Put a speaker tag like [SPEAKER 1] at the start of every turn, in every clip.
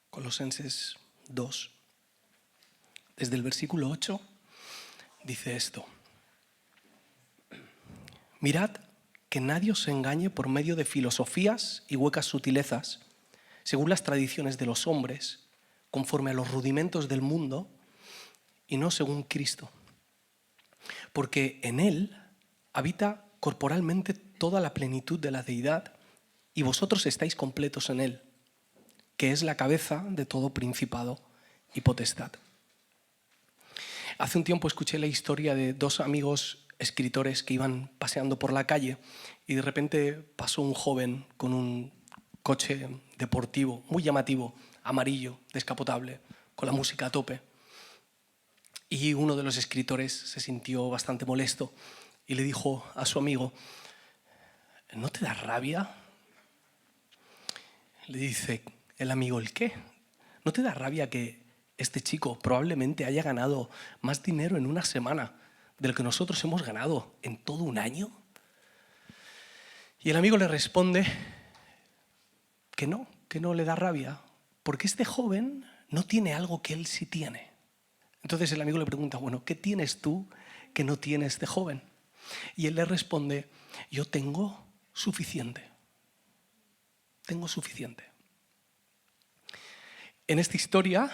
[SPEAKER 1] Colosenses 2, desde el versículo 8, dice esto: mirad que nadie os engañe por medio de filosofías y huecas sutilezas, según las tradiciones de los hombres, conforme a los rudimentos del mundo, y no según Cristo. Porque en Él habita corporalmente toda la plenitud de la deidad, y vosotros estáis completos en Él, que es la cabeza de todo principado y potestad. Hace un tiempo escuché la historia de dos amigos escritores que iban paseando por la calle y de repente pasó un joven con un coche deportivo muy llamativo, amarillo, descapotable, con la música a tope. Y uno de los escritores se sintió bastante molesto y le dijo a su amigo: ¿no te da rabia? Le dice el amigo: ¿el qué? ¿No te da rabia que este chico probablemente haya ganado más dinero en una semana de lo que nosotros hemos ganado en todo un año? Y el amigo le responde que no le da rabia, porque este joven no tiene algo que él sí tiene. Entonces el amigo le pregunta: bueno, ¿qué tienes tú que no tiene este joven? Y él le responde: yo tengo suficiente. Tengo suficiente. En esta historia,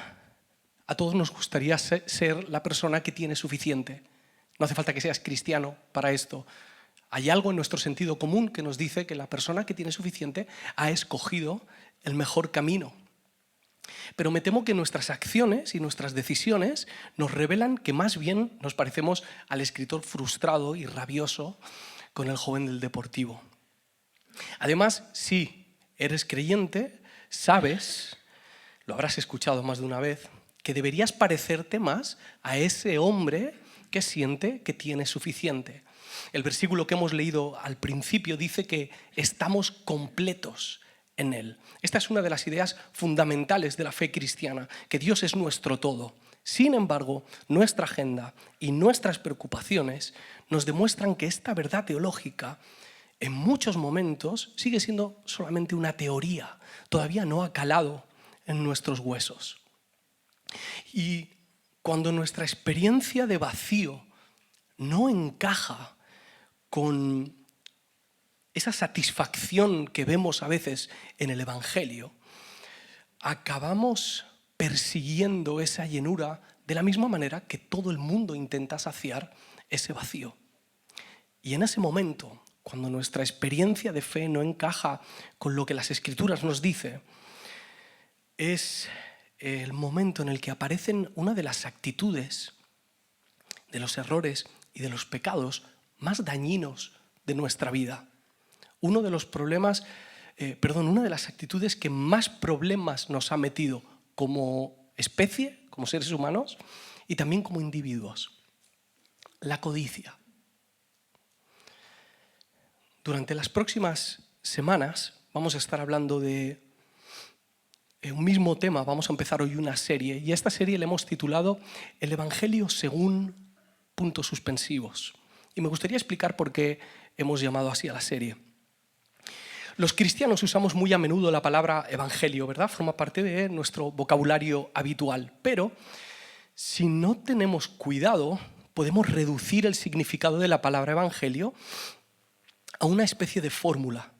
[SPEAKER 1] a todos nos gustaría ser la persona que tiene suficiente. No hace falta que seas cristiano para esto. Hay algo en nuestro sentido común que nos dice que la persona que tiene suficiente ha escogido el mejor camino. Pero me temo que nuestras acciones y nuestras decisiones nos revelan que más bien nos parecemos al escritor frustrado y rabioso con el joven del deportivo. Además, si eres creyente, sabes, lo habrás escuchado más de una vez, que deberías parecerte más a ese hombre que siente que tiene suficiente. El versículo que hemos leído al principio dice que estamos completos en Él. Esta es una de las ideas fundamentales de la fe cristiana, que Dios es nuestro todo. Sin embargo, nuestra agenda y nuestras preocupaciones nos demuestran que esta verdad teológica en muchos momentos sigue siendo solamente una teoría, todavía no ha calado en nuestros huesos. Y cuando nuestra experiencia de vacío no encaja con esa satisfacción que vemos a veces en el Evangelio, acabamos persiguiendo esa llenura de la misma manera que todo el mundo intenta saciar ese vacío. Y en ese momento, cuando nuestra experiencia de fe no encaja con lo que las Escrituras nos dice, es el momento en el que aparecen una de las actitudes, de los errores y de los pecados más dañinos de nuestra vida. Una de las actitudes que más problemas nos ha metido como especie, como seres humanos y también como individuos: la codicia. Durante las próximas semanas vamos a estar hablando de un mismo tema. Vamos a empezar hoy una serie, y a esta serie le hemos titulado El Evangelio según puntos suspensivos. Y me gustaría explicar por qué hemos llamado así a la serie. Los cristianos usamos muy a menudo la palabra evangelio, ¿verdad? Forma parte de nuestro vocabulario habitual. Pero si no tenemos cuidado, podemos reducir el significado de la palabra evangelio a una especie de fórmula.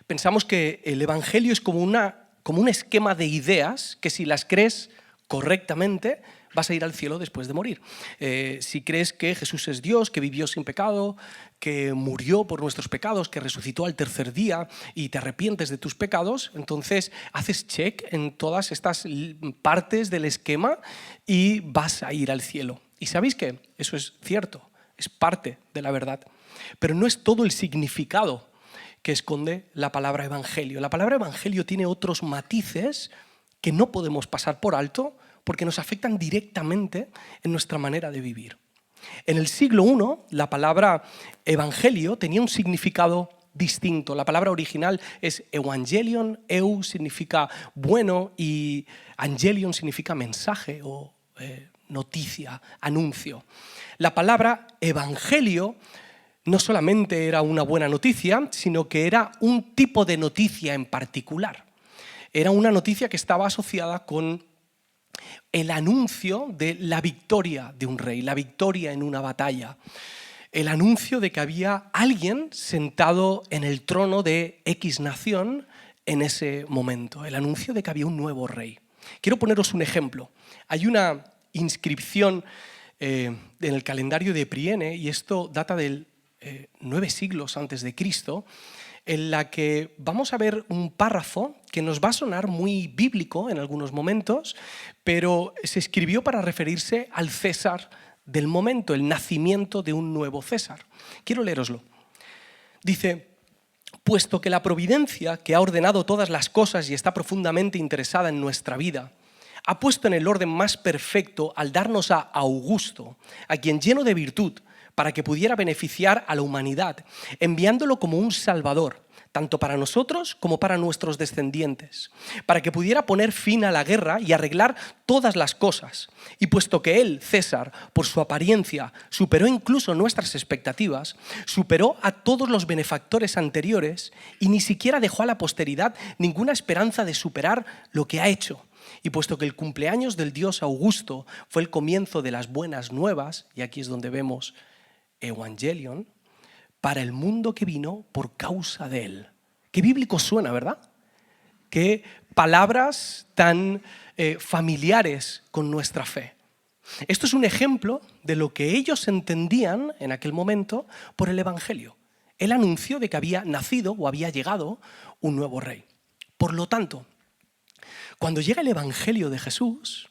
[SPEAKER 1] Pensamos que el evangelio es como un esquema de ideas que, si las crees correctamente, vas a ir al cielo después de morir. Si crees que Jesús es Dios, que vivió sin pecado, que murió por nuestros pecados, que resucitó al tercer día y te arrepientes de tus pecados, entonces haces check en todas estas partes del esquema y vas a ir al cielo. Y ¿sabéis qué? Eso es cierto, es parte de la verdad, pero no es todo el significado que esconde la palabra evangelio. La palabra evangelio tiene otros matices que no podemos pasar por alto, porque nos afectan directamente en nuestra manera de vivir. En el siglo I, la palabra evangelio tenía un significado distinto. La palabra original es evangelion, eu significa bueno y angelion significa mensaje o noticia, anuncio. La palabra evangelio no solamente era una buena noticia, sino que era un tipo de noticia en particular. Era una noticia que estaba asociada con el anuncio de la victoria de un rey, la victoria en una batalla. El anuncio de que había alguien sentado en el trono de X nación en ese momento. El anuncio de que había un nuevo rey. Quiero poneros un ejemplo. Hay una inscripción en el calendario de Priene, y esto data del 9 siglos antes de Cristo, en la que vamos a ver un párrafo que nos va a sonar muy bíblico en algunos momentos, pero se escribió para referirse al César del momento, el nacimiento de un nuevo César. Quiero leeroslo. Dice: puesto que la providencia, que ha ordenado todas las cosas y está profundamente interesada en nuestra vida, ha puesto en el orden más perfecto al darnos a Augusto, a quien lleno de virtud, para que pudiera beneficiar a la humanidad, enviándolo como un salvador, tanto para nosotros como para nuestros descendientes, para que pudiera poner fin a la guerra y arreglar todas las cosas. Y puesto que él, César, por su apariencia, superó incluso nuestras expectativas, superó a todos los benefactores anteriores y ni siquiera dejó a la posteridad ninguna esperanza de superar lo que ha hecho. Y puesto que el cumpleaños del dios Augusto fue el comienzo de las buenas nuevas, y aquí es donde vemos Evangelion, para el mundo que vino por causa de él. Qué bíblico suena, ¿verdad? Qué palabras tan familiares con nuestra fe. Esto es un ejemplo de lo que ellos entendían en aquel momento por el Evangelio. El anuncio de que había nacido o había llegado un nuevo rey. Por lo tanto, cuando llega el Evangelio de Jesús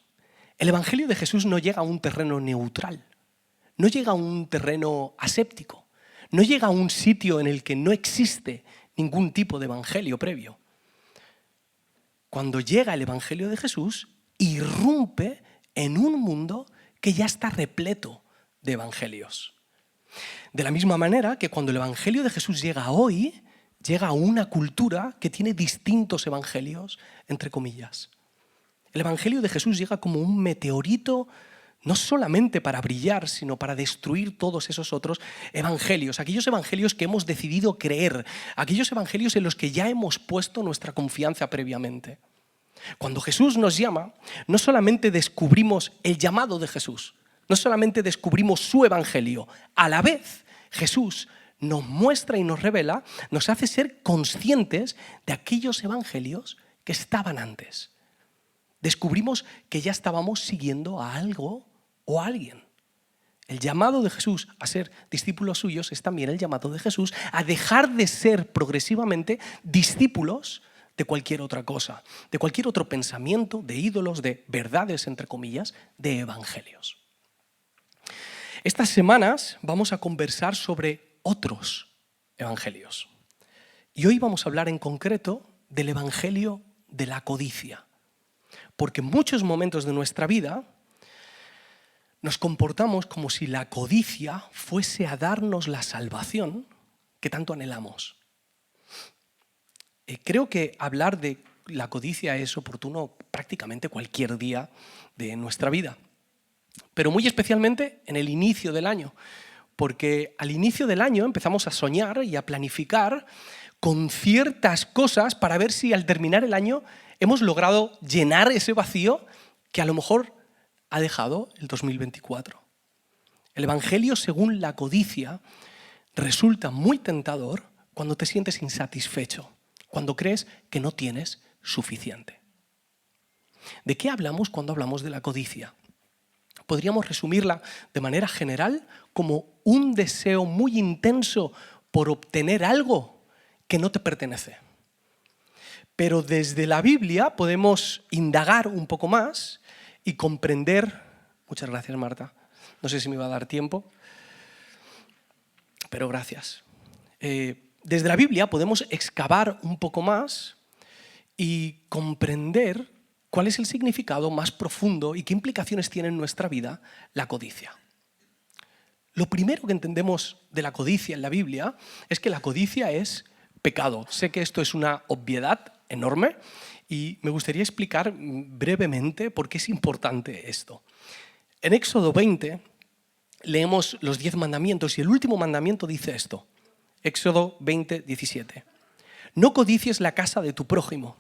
[SPEAKER 1] no llega a un terreno neutral, no llega a un terreno aséptico, no llega a un sitio en el que no existe ningún tipo de evangelio previo. Cuando llega el Evangelio de Jesús, irrumpe en un mundo que ya está repleto de evangelios. De la misma manera que cuando el Evangelio de Jesús llega hoy, llega a una cultura que tiene distintos evangelios, entre comillas. El Evangelio de Jesús llega como un meteorito, no solamente para brillar, sino para destruir todos esos otros evangelios, aquellos evangelios que hemos decidido creer, aquellos evangelios en los que ya hemos puesto nuestra confianza previamente. Cuando Jesús nos llama, no solamente descubrimos el llamado de Jesús, no solamente descubrimos su evangelio, a la vez Jesús nos muestra y nos revela, nos hace ser conscientes de aquellos evangelios que estaban antes. Descubrimos que ya estábamos siguiendo a algo o a alguien. El llamado de Jesús a ser discípulos suyos es también el llamado de Jesús a dejar de ser progresivamente discípulos de cualquier otra cosa, de cualquier otro pensamiento, de ídolos, de verdades, entre comillas, de evangelios. Estas semanas vamos a conversar sobre otros evangelios. Y hoy vamos a hablar en concreto del evangelio de la codicia. Porque en muchos momentos de nuestra vida nos comportamos como si la codicia fuese a darnos la salvación que tanto anhelamos. Creo que hablar de la codicia es oportuno prácticamente cualquier día de nuestra vida, pero muy especialmente en el inicio del año, porque al inicio del año empezamos a soñar y a planificar con ciertas cosas para ver si al terminar el año hemos logrado llenar ese vacío que a lo mejor ha dejado el 2024. El Evangelio según la codicia resulta muy tentador cuando te sientes insatisfecho, cuando crees que no tienes suficiente. ¿De qué hablamos cuando hablamos de la codicia? Podríamos resumirla de manera general como un deseo muy intenso por obtener algo que no te pertenece. Pero desde la Biblia podemos indagar un poco más y comprender... Muchas gracias, Marta. No sé si me va a dar tiempo, pero gracias. Desde la Biblia podemos excavar un poco más y comprender cuál es el significado más profundo y qué implicaciones tiene en nuestra vida la codicia. Lo primero que entendemos de la codicia en la Biblia es que la codicia es pecado. Sé que esto es una obviedad enorme y me gustaría explicar brevemente por qué es importante esto. En Éxodo 20 leemos los 10 mandamientos y el último mandamiento dice esto. Éxodo 20, 17. No codicies la casa de tu prójimo,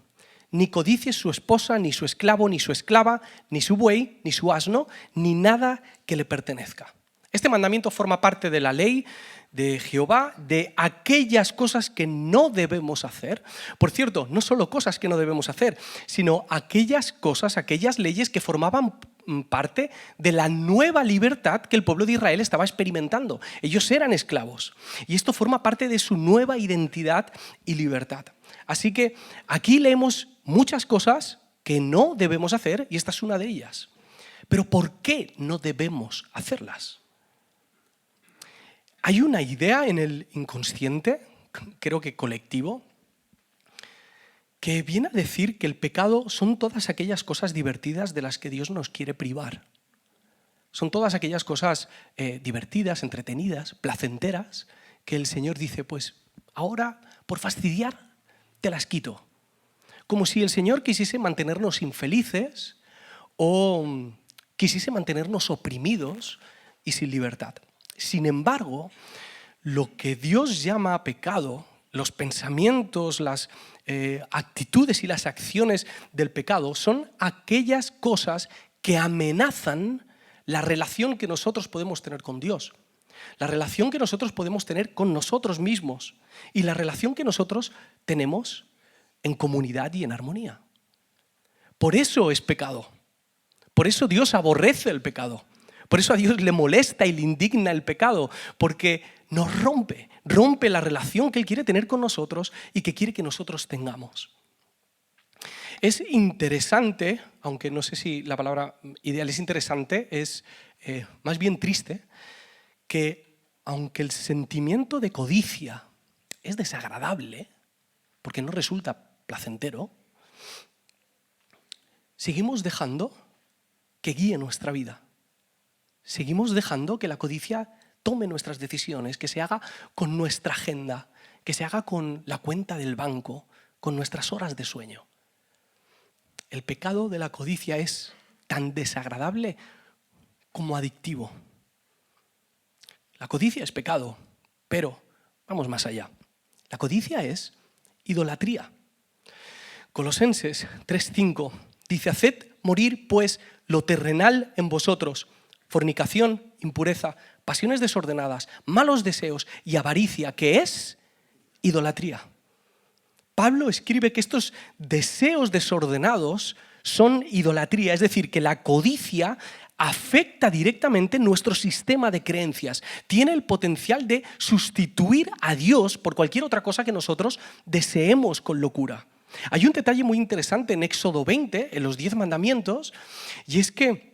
[SPEAKER 1] ni codicies su esposa, ni su esclavo, ni su esclava, ni su buey, ni su asno, ni nada que le pertenezca. Este mandamiento forma parte de la ley de Jehová, de aquellas cosas que no debemos hacer. Por cierto, no solo cosas que no debemos hacer, sino aquellas cosas, aquellas leyes que formaban parte de la nueva libertad que el pueblo de Israel estaba experimentando. Ellos eran esclavos y esto forma parte de su nueva identidad y libertad. Así que aquí leemos muchas cosas que no debemos hacer y esta es una de ellas. Pero ¿por qué no debemos hacerlas? Hay una idea en el inconsciente, creo que colectivo, que viene a decir que el pecado son todas aquellas cosas divertidas de las que Dios nos quiere privar. Son todas aquellas cosas divertidas, entretenidas, placenteras, que el Señor dice, pues ahora, por fastidiar, te las quito. Como si el Señor quisiese mantenernos infelices o quisiese mantenernos oprimidos y sin libertad. Sin embargo, lo que Dios llama pecado, los pensamientos, las actitudes y las acciones del pecado son aquellas cosas que amenazan la relación que nosotros podemos tener con Dios, la relación que nosotros podemos tener con nosotros mismos y la relación que nosotros tenemos en comunidad y en armonía. Por eso es pecado. Por eso Dios aborrece el pecado. Por eso a Dios le molesta y le indigna el pecado, porque nos rompe la relación que Él quiere tener con nosotros y que quiere que nosotros tengamos. Es interesante, aunque no sé si la palabra ideal es interesante, es más bien triste, que aunque el sentimiento de codicia es desagradable, porque no resulta placentero, seguimos dejando que guíe nuestra vida. Seguimos dejando que la codicia tome nuestras decisiones, que se haga con nuestra agenda, que se haga con la cuenta del banco, con nuestras horas de sueño. El pecado de la codicia es tan desagradable como adictivo. La codicia es pecado, pero vamos más allá. La codicia es idolatría. Colosenses 3:5 dice, haced morir pues lo terrenal en vosotros, fornicación, impureza, pasiones desordenadas, malos deseos y avaricia, que es idolatría. Pablo escribe que estos deseos desordenados son idolatría, es decir, que la codicia afecta directamente nuestro sistema de creencias. Tiene el potencial de sustituir a Dios por cualquier otra cosa que nosotros deseemos con locura. Hay un detalle muy interesante en Éxodo 20, en los 10 mandamientos, y es que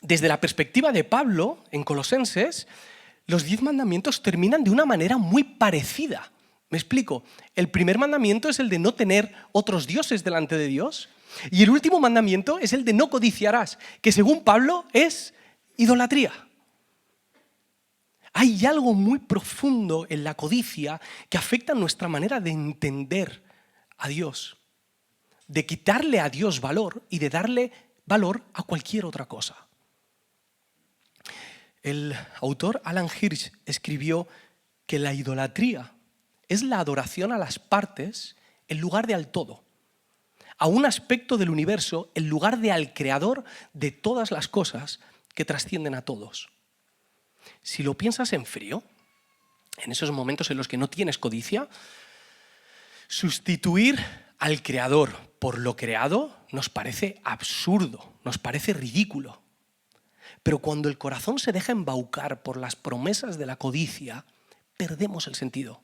[SPEAKER 1] desde la perspectiva de Pablo, en Colosenses, los 10 mandamientos terminan de una manera muy parecida. Me explico. El primer mandamiento es el de no tener otros dioses delante de Dios. Y el último mandamiento es el de no codiciarás, que según Pablo es idolatría. Hay algo muy profundo en la codicia que afecta nuestra manera de entender a Dios, de quitarle a Dios valor y de darle valor a cualquier otra cosa. El autor Alan Hirsch escribió que la idolatría es la adoración a las partes en lugar de al todo, a un aspecto del universo en lugar de al creador de todas las cosas que trascienden a todos. Si lo piensas en frío, en esos momentos en los que no tienes codicia, sustituir al creador por lo creado nos parece absurdo, nos parece ridículo. Pero cuando el corazón se deja embaucar por las promesas de la codicia, perdemos el sentido.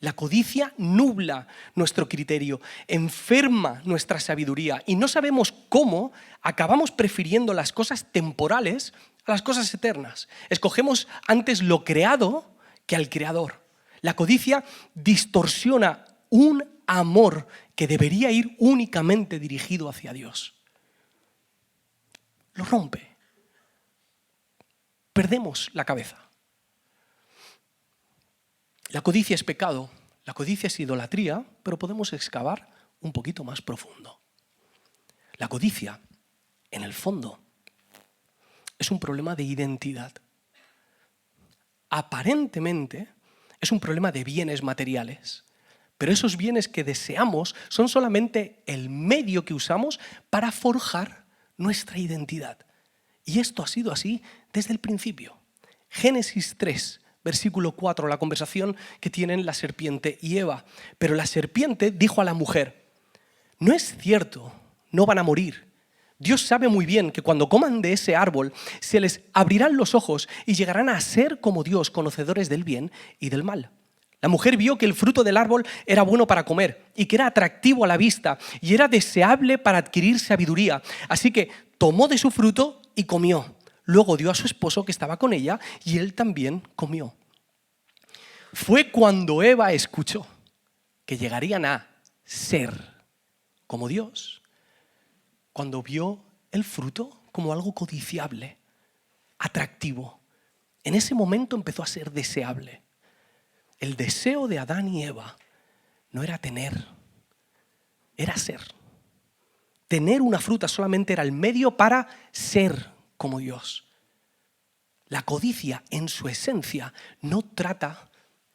[SPEAKER 1] La codicia nubla nuestro criterio, enferma nuestra sabiduría y no sabemos cómo acabamos prefiriendo las cosas temporales a las cosas eternas. Escogemos antes lo creado que al creador. La codicia distorsiona un amor que debería ir únicamente dirigido hacia Dios. Lo rompe. Perdemos la cabeza. La codicia es pecado, la codicia es idolatría, pero podemos excavar un poquito más profundo. La codicia, en el fondo, es un problema de identidad. Aparentemente es un problema de bienes materiales, Pero esos bienes que deseamos son solamente el medio que usamos para forjar nuestra identidad. Y esto ha sido así desde el principio. Génesis 3, versículo 4, la conversación que tienen la serpiente y Eva. Pero la serpiente dijo a la mujer: no es cierto, no van a morir. Dios sabe muy bien que cuando coman de ese árbol se les abrirán los ojos y llegarán a ser como Dios, conocedores del bien y del mal. La mujer vio que el fruto del árbol era bueno para comer y que era atractivo a la vista y era deseable para adquirir sabiduría. Así que tomó de su fruto y comió. Luego dio a su esposo que estaba con ella y él también comió. Fue cuando Eva escuchó que llegarían a ser como Dios, cuando vio el fruto como algo codiciable, atractivo. En ese momento empezó a ser deseable. El deseo de Adán y Eva no era tener, era ser. Tener una fruta solamente era el medio para ser como Dios. La codicia, en su esencia, no trata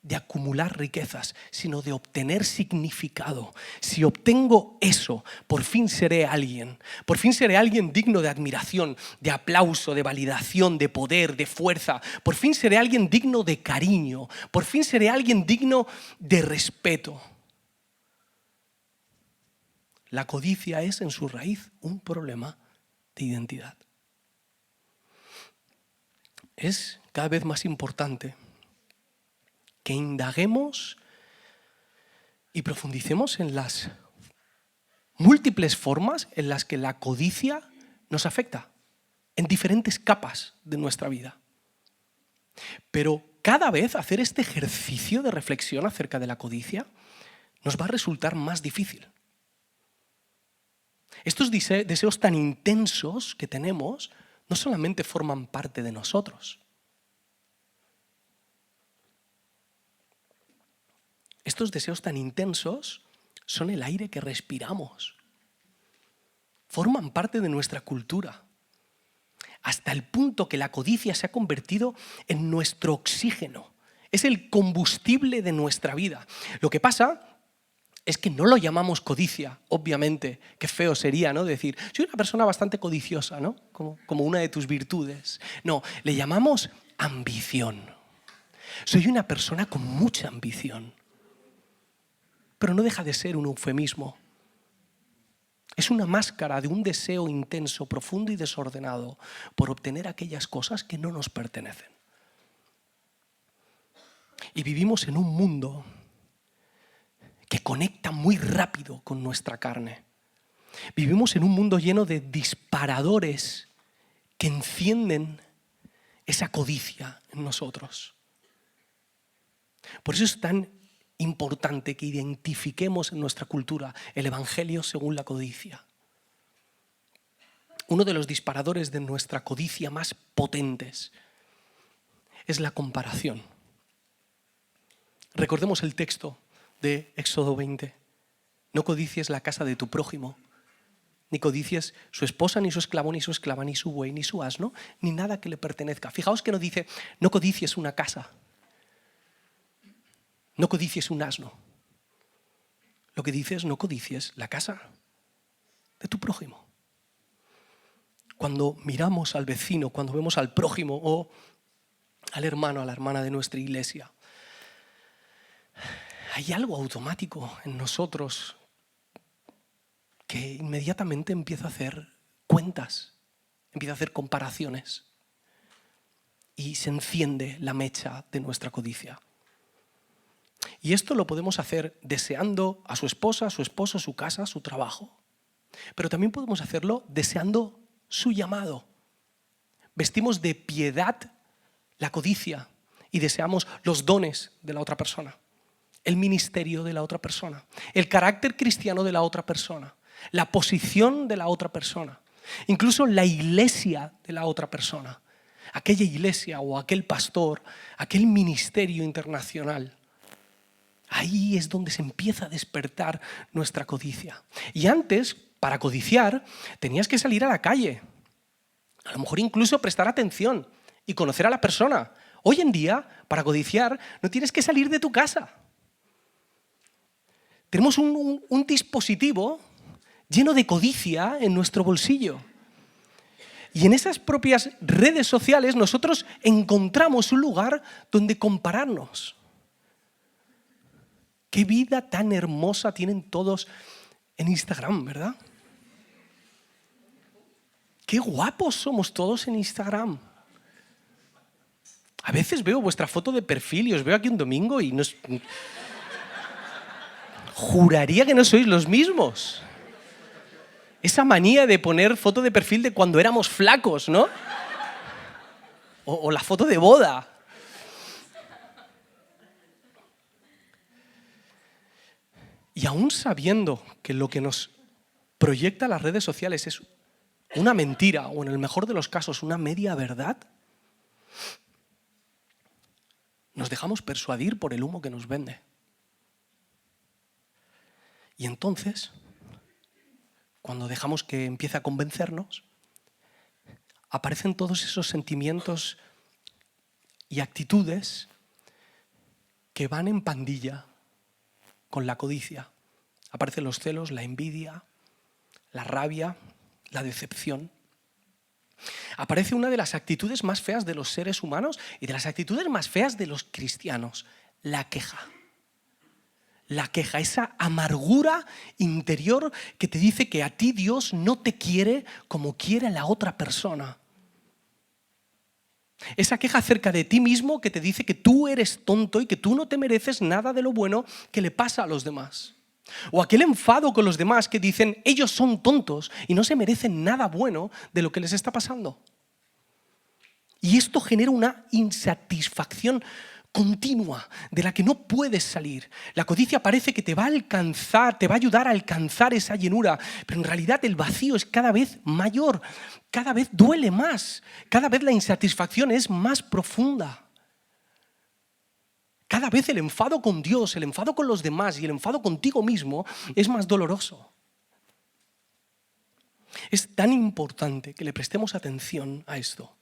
[SPEAKER 1] de acumular riquezas, sino de obtener significado. Si obtengo eso, por fin seré alguien. Por fin seré alguien digno de admiración, de aplauso, de validación, de poder, de fuerza. Por fin seré alguien digno de cariño. Por fin seré alguien digno de respeto. La codicia es en su raíz un problema de identidad. Es cada vez más importante que indaguemos y profundicemos en las múltiples formas en las que la codicia nos afecta, en diferentes capas de nuestra vida. Pero cada vez hacer este ejercicio de reflexión acerca de la codicia nos va a resultar más difícil. Estos deseos tan intensos que tenemos no solamente forman parte de nosotros. Estos deseos tan intensos son el aire que respiramos. Forman parte de nuestra cultura. Hasta el punto que la codicia se ha convertido en nuestro oxígeno. Es el combustible de nuestra vida. Lo que pasa es que no lo llamamos codicia, obviamente. Qué feo sería, ¿no? Decir, soy una persona bastante codiciosa, ¿no? Como una de tus virtudes. No, le llamamos ambición. Soy una persona con mucha ambición. Pero no deja de ser un eufemismo. Es una máscara de un deseo intenso, profundo y desordenado por obtener aquellas cosas que no nos pertenecen. Y vivimos en un mundo que conecta muy rápido con nuestra carne. Vivimos en un mundo lleno de disparadores que encienden esa codicia en nosotros. Por eso es tan importante que identifiquemos en nuestra cultura el Evangelio según la codicia. Uno de los disparadores de nuestra codicia más potentes es la comparación. Recordemos el texto de Éxodo 20. No codicies la casa de tu prójimo, ni codicies su esposa, ni su esclavo, ni su esclava, ni su buey, ni su asno, ni nada que le pertenezca. Fijaos que no dice, no codicies una casa. No codicies un asno. Lo que dice es no codicies la casa de tu prójimo. Cuando miramos al vecino, cuando vemos al prójimo o al hermano, a la hermana de nuestra iglesia, hay algo automático en nosotros que inmediatamente empieza a hacer cuentas, empieza a hacer comparaciones y se enciende la mecha de nuestra codicia. Y esto lo podemos hacer deseando a su esposa, a su esposo, su casa, su trabajo. Pero también podemos hacerlo deseando su llamado. Vestimos de piedad la codicia y deseamos los dones de la otra persona, el ministerio de la otra persona, el carácter cristiano de la otra persona, la posición de la otra persona, incluso la iglesia de la otra persona, aquella iglesia o aquel pastor, aquel ministerio internacional. Ahí es donde se empieza a despertar nuestra codicia. Y antes, para codiciar, tenías que salir a la calle. A lo mejor incluso prestar atención y conocer a la persona. Hoy en día, para codiciar, no tienes que salir de tu casa. tenemos un dispositivo lleno de codicia en nuestro bolsillo. Y en esas propias redes sociales nosotros encontramos un lugar donde compararnos. Qué vida tan hermosa tienen todos en Instagram, ¿verdad? Qué guapos somos todos en Instagram. A veces veo vuestra foto de perfil y os veo aquí un domingo y juraría que no sois los mismos. Esa manía de poner foto de perfil de cuando éramos flacos, ¿no? O la foto de boda. Y aún sabiendo que lo que nos proyecta las redes sociales es una mentira, o en el mejor de los casos, una media verdad, nos dejamos persuadir por el humo que nos vende. Y entonces, cuando dejamos que empiece a convencernos, aparecen todos esos sentimientos y actitudes que van en pandilla con la codicia. Aparecen los celos, la envidia, la rabia, la decepción. Aparece una de las actitudes más feas de los seres humanos y de las actitudes más feas de los cristianos, la queja. La queja, esa amargura interior que te dice que a ti Dios no te quiere como quiere a la otra persona. Esa queja acerca de ti mismo que te dice que tú eres tonto y que tú no te mereces nada de lo bueno que le pasa a los demás. O aquel enfado con los demás que dicen ellos son tontos y no se merecen nada bueno de lo que les está pasando. Y esto genera una insatisfacción continua de la que no puedes salir. La codicia parece que te va a alcanzar, te va a ayudar a alcanzar esa llenura, pero en realidad el vacío es cada vez mayor, cada vez duele más, cada vez la insatisfacción es más profunda. Cada vez el enfado con Dios, el enfado con los demás y el enfado contigo mismo es más doloroso. Es tan importante que le prestemos atención a esto.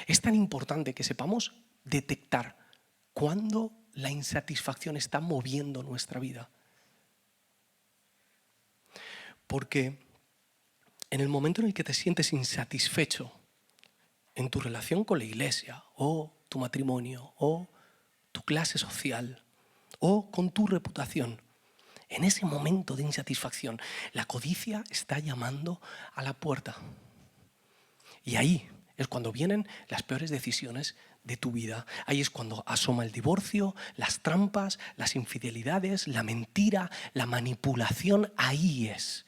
[SPEAKER 1] Es tan importante que sepamos detectar cuándo la insatisfacción está moviendo nuestra vida. Porque en el momento en el que te sientes insatisfecho en tu relación con la iglesia o tu matrimonio o tu clase social o con tu reputación, en ese momento de insatisfacción, la codicia está llamando a la puerta. Y ahí es cuando vienen las peores decisiones de tu vida. Ahí es cuando asoma el divorcio, las trampas, las infidelidades, la mentira, la manipulación. Ahí es.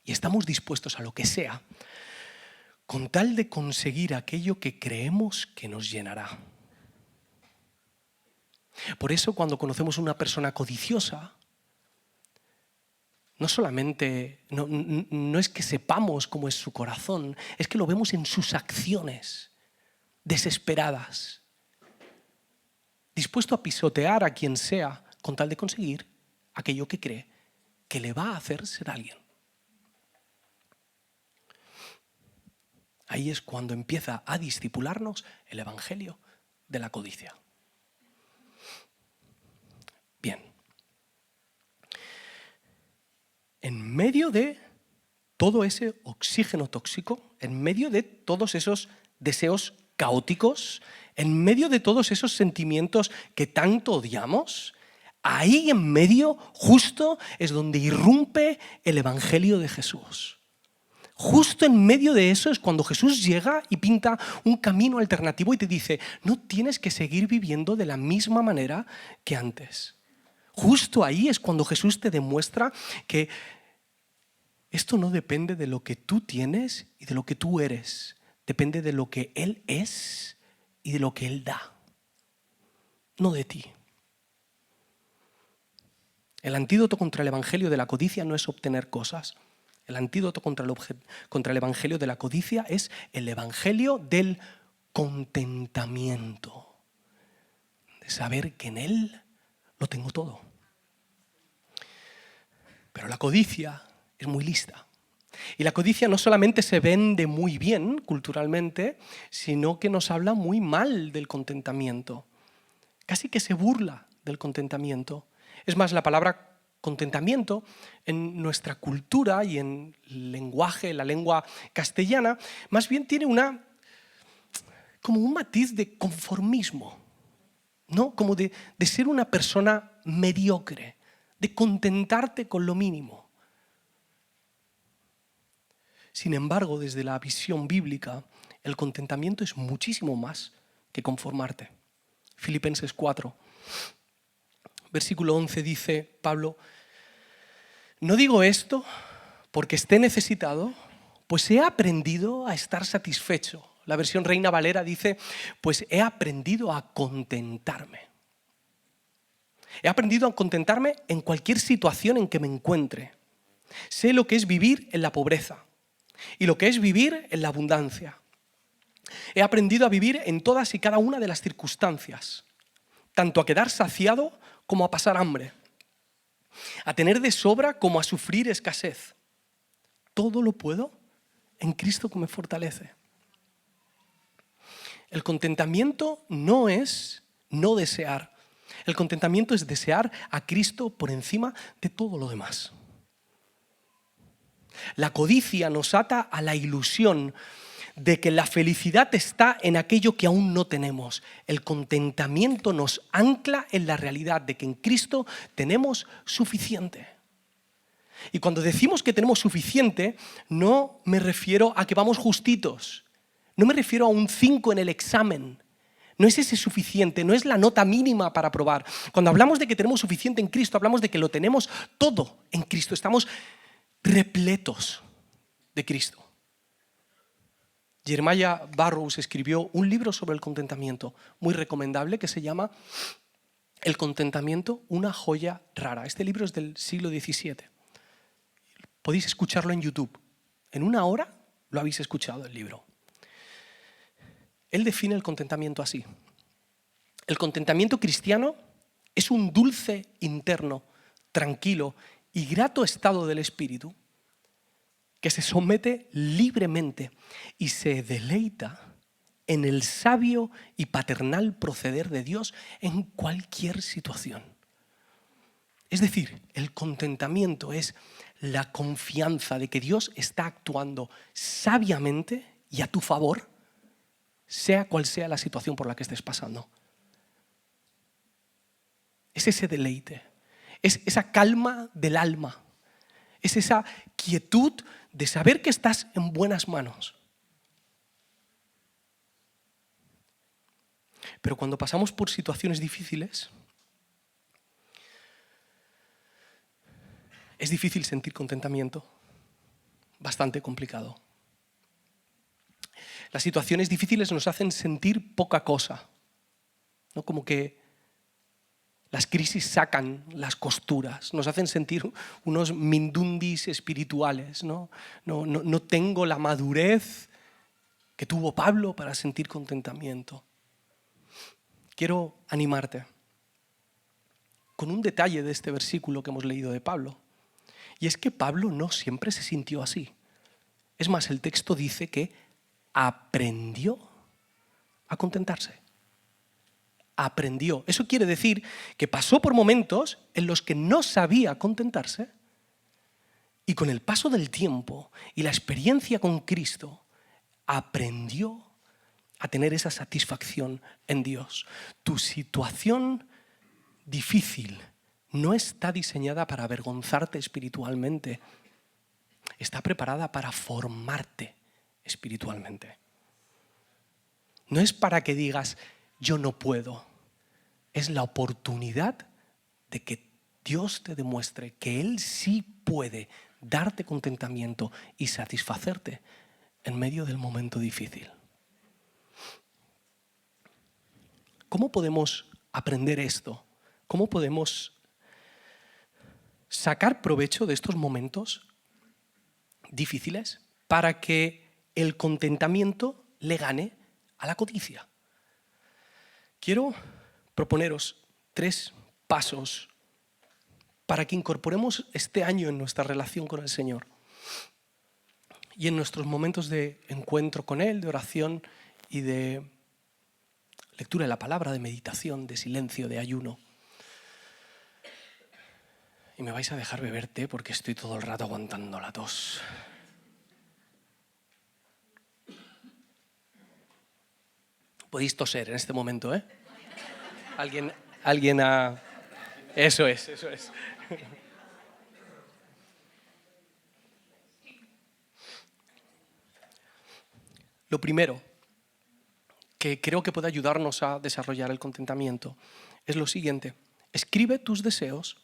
[SPEAKER 1] Y estamos dispuestos a lo que sea con tal de conseguir aquello que creemos que nos llenará. Por eso cuando conocemos a una persona codiciosa, no solamente, no es que sepamos cómo es su corazón, es que lo vemos en sus acciones desesperadas, dispuesto a pisotear a quien sea con tal de conseguir aquello que cree que le va a hacer ser alguien. Ahí es cuando empieza a discipularnos el evangelio de la codicia. Bien. En medio de todo ese oxígeno tóxico, en medio de todos esos deseos caóticos, en medio de todos esos sentimientos que tanto odiamos, ahí en medio justo es donde irrumpe el evangelio de Jesús. Justo en medio de eso es cuando Jesús llega y pinta un camino alternativo y te dice, no tienes que seguir viviendo de la misma manera que antes. Justo ahí es cuando Jesús te demuestra que esto no depende de lo que tú tienes y de lo que tú eres. Depende de lo que Él es y de lo que Él da. No de ti. El antídoto contra el evangelio de la codicia no es obtener cosas. El antídoto contra el evangelio de la codicia es el evangelio del contentamiento. De saber que en Él lo tengo todo. Pero la codicia es muy lista. Y la codicia no solamente se vende muy bien culturalmente, sino que nos habla muy mal del contentamiento. Casi que se burla del contentamiento. Es más, la palabra contentamiento en nuestra cultura y en el lenguaje, la lengua castellana, más bien tiene como un matiz de conformismo, ¿no? Como de ser una persona mediocre, de contentarte con lo mínimo. Sin embargo, desde la visión bíblica, el contentamiento es muchísimo más que conformarte. Filipenses 4, versículo 11 dice Pablo: no digo esto porque esté necesitado, pues he aprendido a estar satisfecho. La versión Reina Valera dice: pues he aprendido a contentarme. He aprendido a contentarme en cualquier situación en que me encuentre. Sé lo que es vivir en la pobreza y lo que es vivir en la abundancia. He aprendido a vivir en todas y cada una de las circunstancias, tanto a quedar saciado como a pasar hambre, a tener de sobra como a sufrir escasez. Todo lo puedo en Cristo que me fortalece. El contentamiento no es no desear. El contentamiento es desear a Cristo por encima de todo lo demás. La codicia nos ata a la ilusión de que la felicidad está en aquello que aún no tenemos. El contentamiento nos ancla en la realidad de que en Cristo tenemos suficiente. Y cuando decimos que tenemos suficiente, no me refiero a que vamos justitos. No me refiero a un 5 en el examen. No es ese suficiente, no es la nota mínima para aprobar. Cuando hablamos de que tenemos suficiente en Cristo, hablamos de que lo tenemos todo en Cristo. Estamos repletos de Cristo. Jeremiah Burroughs escribió un libro sobre el contentamiento, muy recomendable, que se llama El contentamiento, una joya rara. Este libro es del siglo XVII. Podéis escucharlo en YouTube. En 1 hora lo habéis escuchado el libro. Él define el contentamiento así. El contentamiento cristiano es un dulce interno, tranquilo y grato estado del espíritu que se somete libremente y se deleita en el sabio y paternal proceder de Dios en cualquier situación. Es decir, el contentamiento es la confianza de que Dios está actuando sabiamente y a tu favor, sea cual sea la situación por la que estés pasando. Es ese deleite, es esa calma del alma, es esa quietud de saber que estás en buenas manos. Pero cuando pasamos por situaciones difíciles, es difícil sentir contentamiento, bastante complicado. Las situaciones difíciles nos hacen sentir poca cosa, ¿no? Como que las crisis sacan las costuras, nos hacen sentir unos mindundis espirituales, ¿no? No tengo la madurez que tuvo Pablo para sentir contentamiento. Quiero animarte con un detalle de este versículo que hemos leído de Pablo. Y es que Pablo no siempre se sintió así. Es más, el texto dice que aprendió a contentarse. Aprendió. Eso quiere decir que pasó por momentos en los que no sabía contentarse y con el paso del tiempo y la experiencia con Cristo aprendió a tener esa satisfacción en Dios. Tu situación difícil no está diseñada para avergonzarte espiritualmente. Está preparada para formarte espiritualmente. No es para que digas, yo no puedo. Es la oportunidad de que Dios te demuestre que Él sí puede darte contentamiento y satisfacerte en medio del momento difícil. ¿Cómo podemos aprender esto? ¿Cómo podemos sacar provecho de estos momentos difíciles para que el contentamiento le gane a la codicia? Quiero proponeros 3 pasos para que incorporemos este año en nuestra relación con el Señor y en nuestros momentos de encuentro con Él, de oración y de lectura de la palabra, de meditación, de silencio, de ayuno. Y me vais a dejar beber té porque estoy todo el rato aguantando la tos. Podéis toser en este momento, ¿eh? Alguien ha... Eso es. Lo primero que creo que puede ayudarnos a desarrollar el contentamiento es lo siguiente. Escribe tus deseos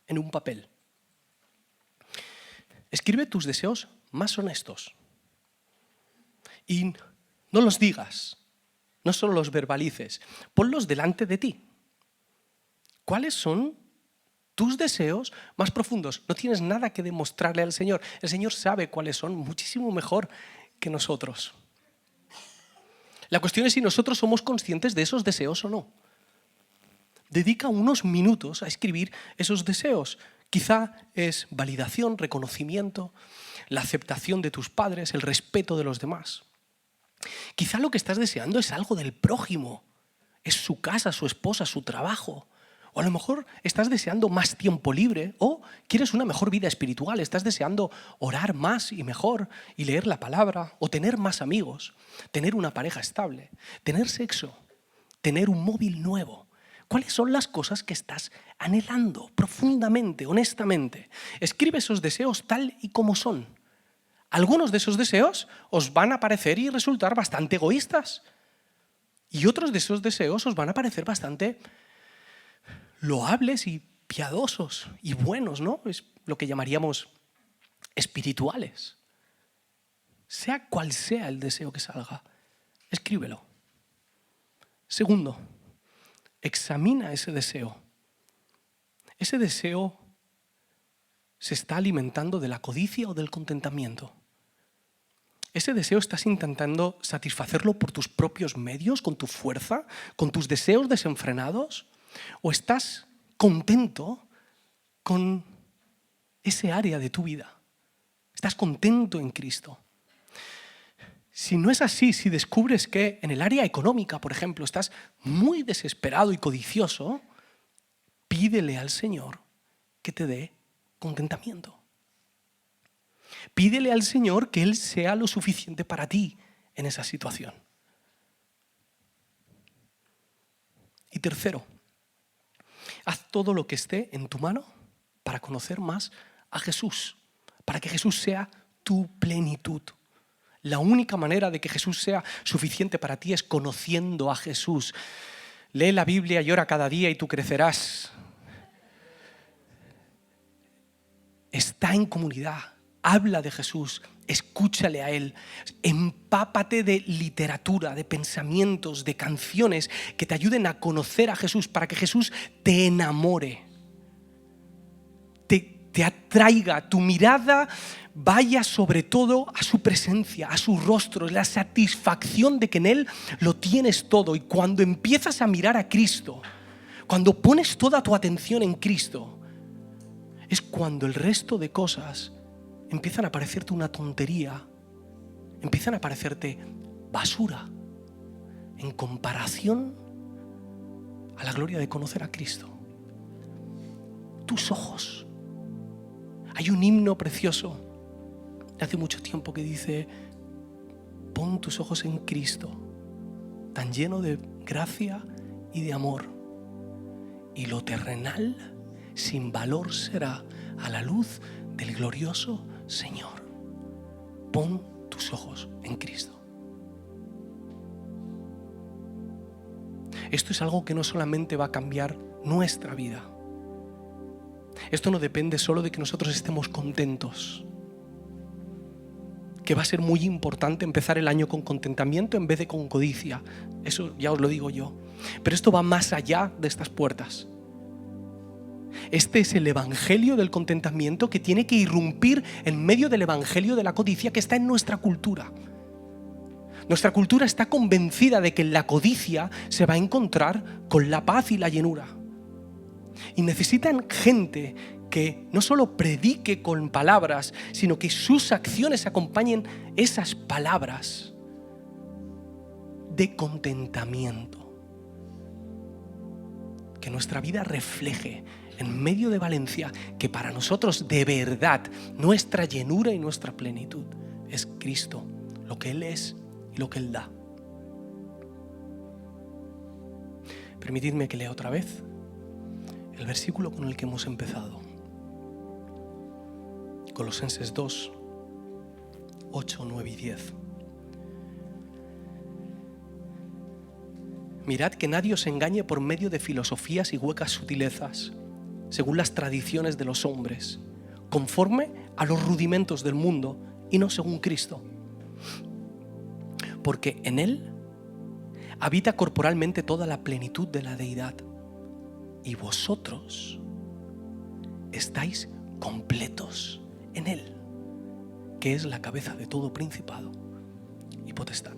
[SPEAKER 1] en un papel. Escribe tus deseos más honestos. Y no los digas, no solo los verbalices, ponlos delante de ti. ¿Cuáles son tus deseos más profundos? No tienes nada que demostrarle al Señor. El Señor sabe cuáles son muchísimo mejor que nosotros. La cuestión es si nosotros somos conscientes de esos deseos o no. Dedica unos minutos a escribir esos deseos. Quizá es validación, reconocimiento, la aceptación de tus padres, el respeto de los demás. Quizá lo que estás deseando es algo del prójimo. Es su casa, su esposa, su trabajo. O a lo mejor estás deseando más tiempo libre o quieres una mejor vida espiritual, estás deseando orar más y mejor y leer la palabra o tener más amigos, tener una pareja estable, tener sexo, tener un móvil nuevo. ¿Cuáles son las cosas que estás anhelando profundamente, honestamente? Escribe esos deseos tal y como son. Algunos de esos deseos os van a parecer y resultar bastante egoístas y otros de esos deseos os van a parecer bastante loables y piadosos y buenos, ¿no? Es lo que llamaríamos espirituales. Sea cual sea el deseo que salga, escríbelo. Segundo, examina ese deseo. ¿Ese deseo se está alimentando de la codicia o del contentamiento? ¿Ese deseo estás intentando satisfacerlo por tus propios medios, con tu fuerza, con tus deseos desenfrenados? ¿O estás contento con ese área de tu vida? ¿Estás contento en Cristo? Si no es así, si descubres que en el área económica, por ejemplo, estás muy desesperado y codicioso, pídele al Señor que te dé contentamiento. Pídele al Señor que Él sea lo suficiente para ti en esa situación. Y tercero, haz todo lo que esté en tu mano para conocer más a Jesús, para que Jesús sea tu plenitud. La única manera de que Jesús sea suficiente para ti es conociendo a Jesús. Lee la Biblia y ora cada día y tú crecerás. Está en comunidad, habla de Jesús, escúchale a Él, empápate de literatura, de pensamientos, de canciones que te ayuden a conocer a Jesús para que Jesús te enamore, te atraiga, tu mirada vaya sobre todo a su presencia, a su rostro, la satisfacción de que en Él lo tienes todo. Y cuando empiezas a mirar a Cristo, cuando pones toda tu atención en Cristo, es cuando el resto de cosas empiezan a parecerte una tontería, empiezan a parecerte basura en comparación a la gloria de conocer a Cristo. Tus ojos. Hay un himno precioso de hace mucho tiempo que dice: pon tus ojos en Cristo, tan lleno de gracia y de amor, y lo terrenal sin valor será a la luz del glorioso Señor. Pon tus ojos en Cristo. Esto es algo que no solamente va a cambiar nuestra vida. Esto no depende solo de que nosotros estemos contentos. Que va a ser muy importante empezar el año con contentamiento en vez de con codicia. Eso ya os lo digo yo. Pero esto va más allá de estas puertas. Este es el evangelio del contentamiento que tiene que irrumpir en medio del evangelio de la codicia que está en nuestra cultura. Nuestra cultura está convencida de que en la codicia se va a encontrar con la paz y la llenura. Y necesitan gente que no solo predique con palabras, sino que sus acciones acompañen esas palabras de contentamiento. Que nuestra vida refleje en medio de Valencia, que para nosotros de verdad nuestra llenura y nuestra plenitud es Cristo, lo que Él es y lo que Él da. Permitidme que lea otra vez el versículo con el que hemos empezado. Colosenses 2, 8, 9 y 10. Mirad que nadie os engañe por medio de filosofías y huecas sutilezas, según las tradiciones de los hombres, conforme a los rudimentos del mundo y no según Cristo. Porque en Él habita corporalmente toda la plenitud de la deidad, y vosotros estáis completos en Él, que es la cabeza de todo principado y potestad.